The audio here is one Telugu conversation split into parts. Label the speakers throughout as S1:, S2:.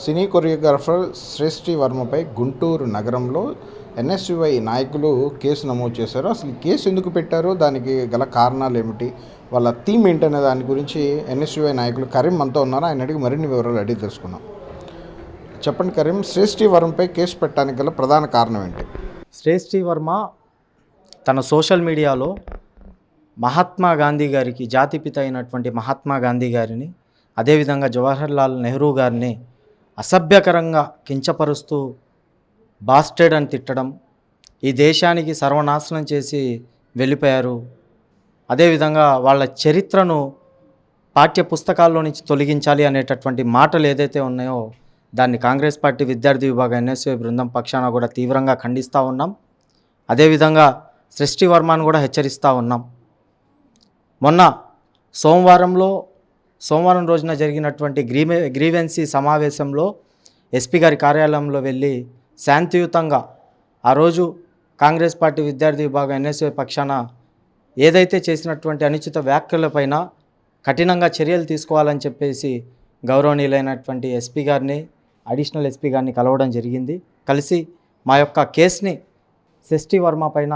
S1: సినీ కొరియోగ్రాఫర్ శ్రేష్ఠి వర్మపై గుంటూరు నగరంలో ఎన్ఎస్యుఐ నాయకులు కేసు నమోదు చేశారు. అసలు ఈ కేసు ఎందుకు పెట్టారో, దానికి గల కారణాలు ఏమిటి, వాళ్ళ థీమ్ ఏంటనే దాని గురించి ఎన్ఎస్యుఐ నాయకులు కరీం మనతో ఉన్నారు. ఆయన అడిగి మరిన్ని వివరాలు అడిగి తెలుసుకున్నాం. చెప్పండి కరీం, శ్రేష్ఠి వర్మపై కేసు పెట్టడానికి గల ప్రధాన కారణం ఏంటి?
S2: శ్రేష్ఠి వర్మ తన సోషల్ మీడియాలో మహాత్మా గాంధీ గారికి, జాతిపిత అయినటువంటి మహాత్మా గాంధీ గారిని, అదేవిధంగా జవహర్లాల్ నెహ్రూ గారిని అసభ్యకరంగా కించపరుస్తూ బాస్టెడ్ అని తిట్టడం, ఈ దేశానికి సర్వనాశనం చేసి వెళ్ళిపోయారు, అదేవిధంగా వాళ్ళ చరిత్రను పాఠ్య పుస్తకాల్లో నుంచి తొలగించాలి అనేటటువంటి మాటలు ఏదైతే ఉన్నాయో, దాన్ని కాంగ్రెస్ పార్టీ విద్యార్థి విభాగం ఎన్ఎస్యుఐ బృందం పక్షాన కూడా తీవ్రంగా ఖండిస్తూ ఉన్నాం. అదేవిధంగా శ్రేష్ఠి వర్మను కూడా హెచ్చరిస్తూ ఉన్నాం. మొన్న సోమవారం రోజున జరిగినటువంటి గ్రీవెన్సీ సమావేశంలో ఎస్పీ గారి కార్యాలయంలో వెళ్ళి శాంతియుతంగా ఆ రోజు కాంగ్రెస్ పార్టీ విద్యార్థి విభాగం ఎన్ఎస్యుఐ పక్షాన ఏదైతే చేసినటువంటి అనుచిత వ్యాఖ్యలపైన కఠినంగా చర్యలు తీసుకోవాలని చెప్పేసి గౌరవనీయులైనటువంటి ఎస్పీ గారిని, అడిషనల్ ఎస్పీ గారిని కలవడం జరిగింది. కలిసి మా యొక్క కేసుని శ్రేష్ఠి వర్మ పైన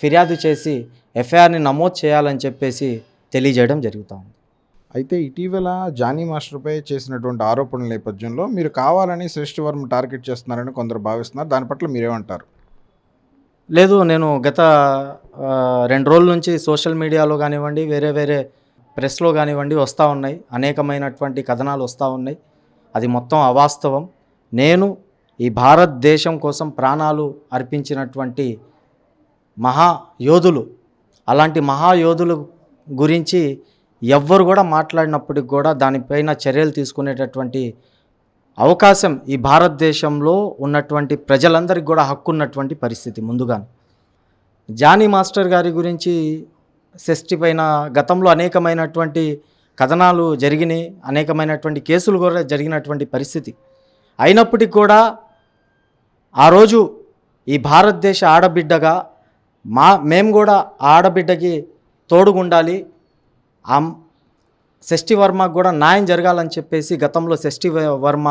S2: ఫిర్యాదు చేసి ఎఫ్ఐఆర్ని నమోదు చేయాలని చెప్పేసి తెలియజేయడం జరుగుతుంది.
S1: అయితే ఇటీవల జానీ మాస్టర్పై చేసినటువంటి ఆరోపణల నేపథ్యంలో మీరు కావాలని శ్రేష్ఠి వర్మ టార్గెట్ చేస్తున్నారని కొందరు భావిస్తున్నారు. దాని పట్ల మీరేమంటారు?
S2: లేదు, నేను గత 2 రోజుల నుంచి సోషల్ మీడియాలో కానివ్వండి, వేరే ప్రెస్లో కానివ్వండి వస్తూ ఉన్నాయి, అనేకమైనటువంటి కథనాలు వస్తూ ఉన్నాయి. అది మొత్తం అవాస్తవం. నేను ఈ భారతదేశం కోసం ప్రాణాలు అర్పించినటువంటి మహాయోధులు, అలాంటి మహాయోధుల గురించి ఎవ్వరు కూడా మాట్లాడినప్పటికి కూడా దానిపైన చర్యలు తీసుకునేటటువంటి అవకాశం ఈ భారతదేశంలో ఉన్నటువంటి ప్రజలందరికీ కూడా హక్కు ఉన్నటువంటి పరిస్థితి. ముందుగానే జానీ మాస్టర్ గారి గురించి శ్రేష్ఠి పైన గతంలో అనేకమైనటువంటి కథనాలు జరిగినాయి, అనేకమైనటువంటి కేసులు కూడా జరిగినటువంటి పరిస్థితి. అయినప్పటికీ కూడా ఆ రోజు ఈ భారతదేశ ఆడబిడ్డగా మేము కూడా ఆడబిడ్డకి తోడుగుండాలి, శ్రేష్ఠి వర్మకు కూడా న్యాయం జరగాలని చెప్పేసి గతంలో శ్రేష్ఠి వర్మ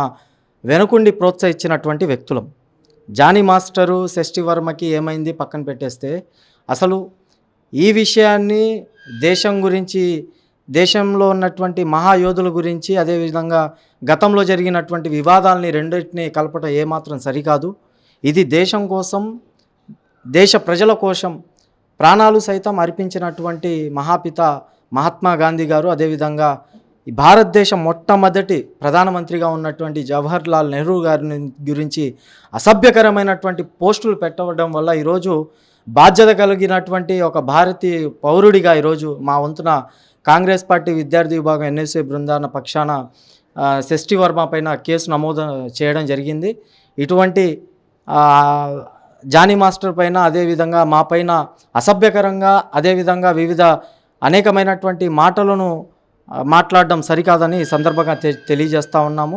S2: వెనుకుండి ప్రోత్సహించినటువంటి వ్యక్తులం. జానీ మాస్టరు శ్రేష్ఠి వర్మకి ఏమైంది పక్కన పెట్టేస్తే, అసలు ఈ విషయాన్ని దేశం గురించి, దేశంలో ఉన్నటువంటి మహాయోధుల గురించి, అదేవిధంగా గతంలో జరిగినటువంటి వివాదాలని రెండింటినీ కలపటం ఏమాత్రం సరికాదు. ఇది దేశం కోసం, దేశ ప్రజల కోసం ప్రాణాలు సైతం అర్పించినటువంటి మహాపిత మహాత్మా గాంధీ గారు, అదేవిధంగా ఈ భారతదేశం మొట్టమొదటి ప్రధానమంత్రిగా ఉన్నటువంటి జవహర్లాల్ నెహ్రూ గారి గురించి అసభ్యకరమైనటువంటి పోస్టులు పెట్టడం వల్ల ఈరోజు బాధ్యత కలిగినటువంటి ఒక భారతీయ పౌరుడిగా ఈరోజు మా వంతున కాంగ్రెస్ పార్టీ విద్యార్థి విభాగం ఎన్ఎస్యుఐ బృందాన పక్షాన శ్రేష్ఠి వర్మ పైన కేసు నమోదు చేయడం జరిగింది. ఇటువంటి జానీ మాస్టర్ పైన, అదేవిధంగా మా పైన అసభ్యకరంగా, అదేవిధంగా వివిధ అనేకమైనటువంటి మాటలను మాట్లాడడం సరికాదని ఈ సందర్భంగా తెలియజేస్తూ ఉన్నాము.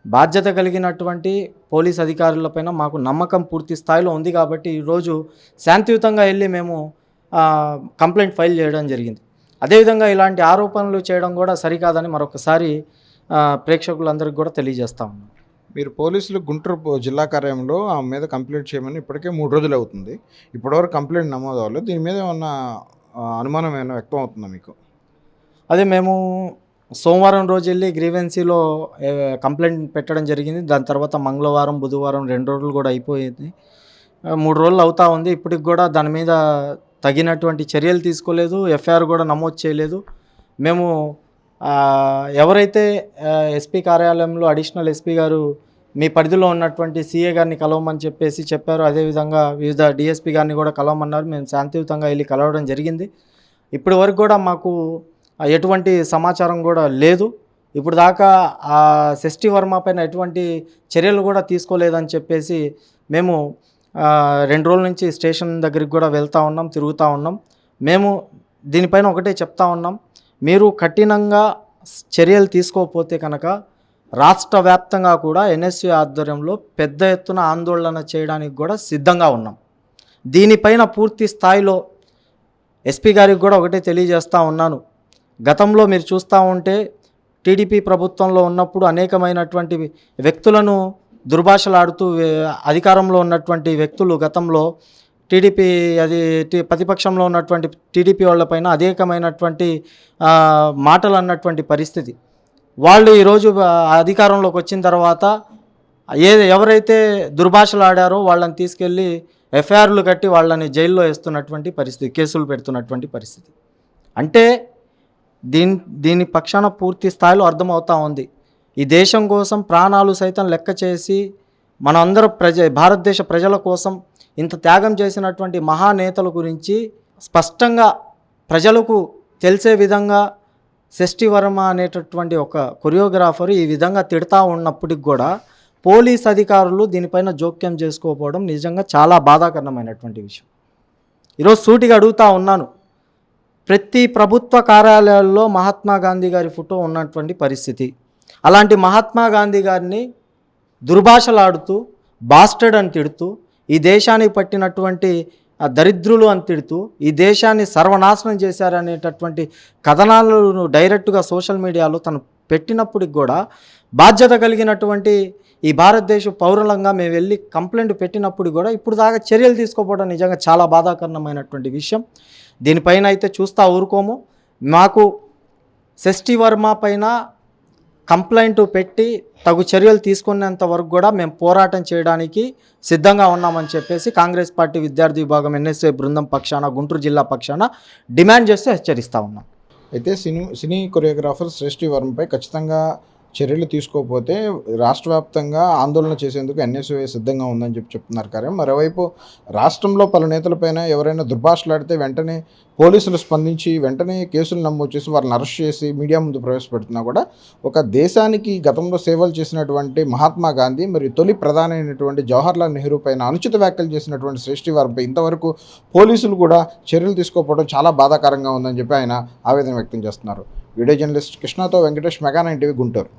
S2: బాధ్యత కలిగినటువంటి పోలీస్ అధికారులపైన మాకు నమ్మకం పూర్తి స్థాయిలో ఉంది కాబట్టి ఈరోజు శాంతియుతంగా వెళ్ళి మేము కంప్లైంట్ ఫైల్ చేయడం జరిగింది. అదేవిధంగా ఇలాంటి ఆరోపణలు చేయడం కూడా సరికాదని మరొకసారి ప్రేక్షకులందరికీ కూడా తెలియజేస్తూ ఉన్నాం.
S1: మీరు పోలీసులు గుంటూరు జిల్లా కార్యాలయంలో ఆమె మీద కంప్లైంట్ చేయమని ఇప్పటికే 3 రోజులు అవుతుంది. ఇప్పటివరకు కంప్లైంట్ నమోదు అవ్వలేదు. దీని మీద ఏమన్నా అనుమానం ఏమైనా వ్యక్తం అవుతుందా మీకు?
S2: అదే, మేము సోమవారం రోజు వెళ్ళి గ్రీవెన్సీలో కంప్లైంట్ పెట్టడం జరిగింది. దాని తర్వాత మంగళవారం, బుధవారం 2 రోజులు కూడా అయిపోయింది. 3 రోజులు అవుతూ ఉంది. ఇప్పటికి కూడా దాని మీద తగినటువంటి చర్యలు తీసుకోలేదు, ఎఫ్ఐఆర్ కూడా నమోదు చేయలేదు. మేము ఎవరైతే ఎస్పీ కార్యాలయంలో అడిషనల్ ఎస్పీ గారు మీ పరిధిలో ఉన్నటువంటి సిఏ గారిని కలవమని చెప్పేసి చెప్పారు, అదేవిధంగా వివిధ డిఎస్పీ గారిని కూడా కలవమన్నారు. మేము శాంతియుతంగా వెళ్ళి కలవడం జరిగింది. ఇప్పటి వరకు కూడా మాకు ఎటువంటి సమాచారం కూడా లేదు. ఇప్పుడు దాకా ఆ శ్రేష్ఠి వర్మ పైన ఎటువంటి చర్యలు కూడా తీసుకోలేదని చెప్పేసి మేము 2 రోజుల నుంచి స్టేషన్ దగ్గరికి కూడా వెళ్తూ ఉన్నాం, తిరుగుతూ ఉన్నాం. మేము దీనిపైన ఒకటే చెప్తా ఉన్నాం, మీరు కఠినంగా చర్యలు తీసుకోకపోతే కనుక రాష్ట్ర వ్యాప్తంగా కూడా ఎన్ఎస్యుఐ ఆధ్వర్యంలో పెద్ద ఎత్తున ఆందోళన చేయడానికి కూడా సిద్ధంగా ఉన్నాం. దీనిపైన పూర్తి స్థాయిలో ఎస్పీ గారికి కూడా ఒకటే తెలియజేస్తూ ఉన్నాను, గతంలో మీరు చూస్తూ ఉంటే టీడీపీ ప్రభుత్వంలో ఉన్నప్పుడు అనేకమైనటువంటి వ్యక్తులను దుర్భాషలాడుతూ అధికారంలో ఉన్నటువంటి వ్యక్తులు గతంలో టీడీపీ ప్రతిపక్షంలో ఉన్నటువంటి టీడీపీ వాళ్ళపైన అనేకమైనటువంటి మాటలు అన్నటువంటి పరిస్థితి. వాళ్ళు ఈరోజు అధికారంలోకి వచ్చిన తర్వాత ఎవరైతే దుర్భాషలు ఆడారో వాళ్ళని తీసుకెళ్ళి ఎఫ్ఐఆర్లు కట్టి వాళ్ళని జైల్లో వేస్తున్నటువంటి పరిస్థితి, కేసులు పెడుతున్నటువంటి పరిస్థితి. అంటే దీని పక్షాన పూర్తి స్థాయిలో అర్థమవుతూ ఉంది. ఈ దేశం కోసం ప్రాణాలు సైతం లెక్క చేసి మనందరూ భారతదేశ ప్రజల కోసం ఇంత త్యాగం చేసినటువంటి మహానేతల గురించి స్పష్టంగా ప్రజలకు తెలిసే విధంగా షష్ఠి వర్మ అనేటటువంటి ఒక కొరియోగ్రాఫర్ ఈ విధంగా తిడతా ఉన్నప్పటికి కూడా పోలీస్ అధికారులు దీనిపైన జోక్యం చేసుకోకపోవడం నిజంగా చాలా బాధాకరమైనటువంటి విషయం. ఈరోజు సూటిగా అడుగుతూ ఉన్నాను, ప్రతి ప్రభుత్వ కార్యాలయాల్లో మహాత్మా గాంధీ గారి ఫోటో ఉన్నటువంటి పరిస్థితి. అలాంటి మహాత్మా గాంధీ గారిని దుర్భాషలాడుతూ బాస్టర్డ్ అని తిడుతూ ఈ దేశానికి పట్టినటువంటి దరిద్రులు అని తిడుతూ ఈ దేశాన్ని సర్వనాశనం చేశారనేటటువంటి కథనాలను డైరెక్ట్గా సోషల్ మీడియాలో తను పెట్టినప్పటికి కూడా బాధ్యత కలిగినటువంటి ఈ భారతదేశ పౌరులంగా మేము వెళ్ళి కంప్లైంట్ పెట్టినప్పుడు కూడా ఇప్పుడు దాకా చర్యలు తీసుకోకపోవడం నిజంగా చాలా బాధాకరమైనటువంటి విషయం. దీనిపైన అయితే చూస్తూ ఊరుకోము. మాకు షష్ఠి వర్మ పైన కంప్లైంట్ పెట్టి తగు చర్యలు తీసుకునేంత వరకు కూడా మేము పోరాటం చేయడానికి సిద్ధంగా ఉన్నామని చెప్పేసి కాంగ్రెస్ పార్టీ విద్యార్థి విభాగం ఎన్ఎస్ఏ బృందం పక్షాన గుంటూరు జిల్లా పక్షాన డిమాండ్ చేస్తూ హెచ్చరిస్తూ ఉన్నాం.
S1: అయితే సినీ కొరియోగ్రాఫర్ షష్ఠి వర్మపై ఖచ్చితంగా చర్యలు తీసుకోకపోతే రాష్ట్ర వ్యాప్తంగా ఆందోళన చేసేందుకు ఎన్ఎస్యుఐ సిద్ధంగా ఉందని చెప్తున్నారు. కానీ మరోవైపు రాష్ట్రంలో పలు నేతలపైన ఎవరైనా దుర్భాషలాడితే వెంటనే పోలీసులు స్పందించి వెంటనే కేసులు నమోదు చేసి వారిని అరెస్ట్ చేసి మీడియా ముందు ప్రవేశపెడుతున్నా కూడా ఒక దేశానికి గతంలో సేవలు చేసినటువంటి మహాత్మా గాంధీ మరియు తొలి ప్రధాని అయినటువంటి జవహర్లాల్ నెహ్రూ పైన అనుచిత వ్యాఖ్యలు చేసినటువంటి షష్ఠి వర్మపై ఇంతవరకు పోలీసులు కూడా చర్యలు తీసుకోకపోవడం చాలా బాధాకరంగా ఉందని చెప్పి ఆయన ఆవేదన వ్యక్తం చేస్తున్నారు. వీడియో జర్నలిస్ట్ కృష్ణతో వెంకటేష్, మెగా 9 టీవీ, గుంటూరు.